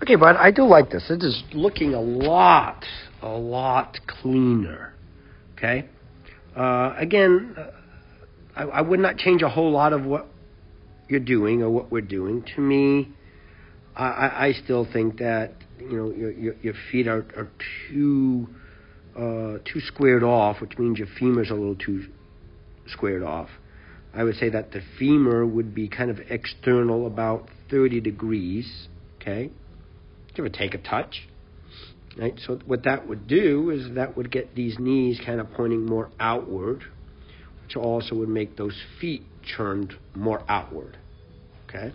Okay, but I do like this. It is looking a lot cleaner. Okay? Again, I would not change a whole lot of what you're doing or what we're doing. To me, I still think that your feet are too squared off, which means your femur's a little too squared off. I would say that the femur would be kind of external about 30 degrees. Okay, give or take a touch. Right. So what that would do is that would get these knees kind of pointing more outward, which also would make those feet turned more outward. Okay.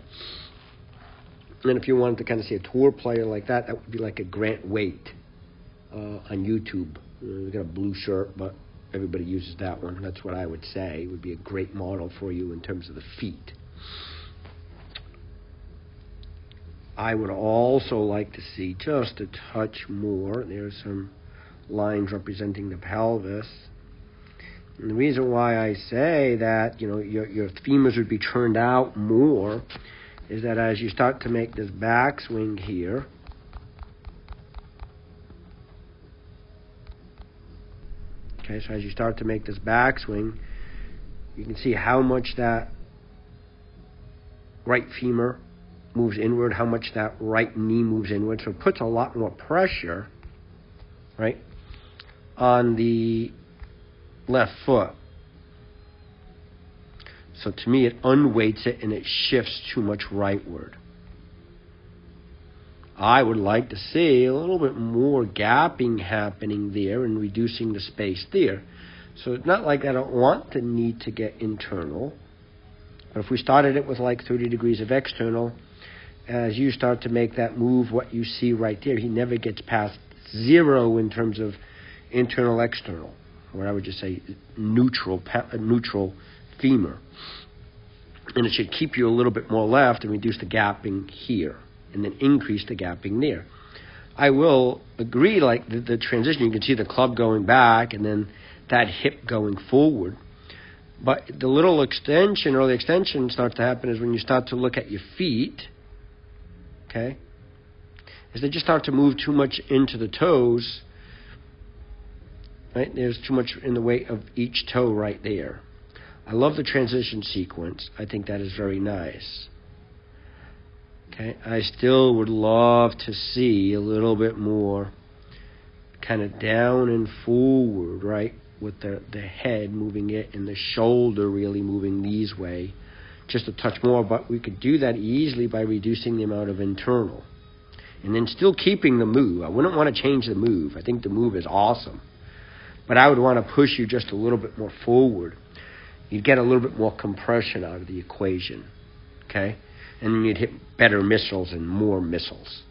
And if you wanted to kind of see a tour player like that, that would be like a Grant Waite on YouTube. He's got a blue shirt, but everybody uses that one. That's what I would say. It would be a great model for you in terms of the feet. I would also like to see just a touch more. There's some lines representing the pelvis. And the reason why I say that, your femurs would be turned out more is that as you start to make this backswing here, okay, so as you start to make this backswing, you can see how much that right femur moves inward, how much that right knee moves inward. So it puts a lot more pressure, right, on the left foot. So to me, it unweights it and it shifts too much rightward. I would like to see a little bit more gapping happening there and reducing the space there. So it's not like I don't want the knee to get internal. But if we started it with like 30 degrees of external, as you start to make that move, what you see right there, he never gets past 0 in terms of internal, external, or I would just say neutral femur. And it should keep you a little bit more left and reduce the gapping here, and then increase the gapping there. I will agree, like the transition, you can see the club going back and then that hip going forward. But the little extension or the extension starts to happen is when you start to look at your feet, okay, is they just start to move too much into the toes, right? There's too much in the way of each toe right there. I love the transition sequence. I think that is very nice. Okay, I still would love to see a little bit more kind of down and forward, right, with the head moving it and the shoulder really moving these way, just a touch more. But we could do that easily by reducing the amount of internal and then still keeping the move. I wouldn't want to change the move. I think the move is awesome, but I would want to push you just a little bit more forward. You'd get a little bit more compression out of the equation, okay? And then you'd hit better missiles and more missiles.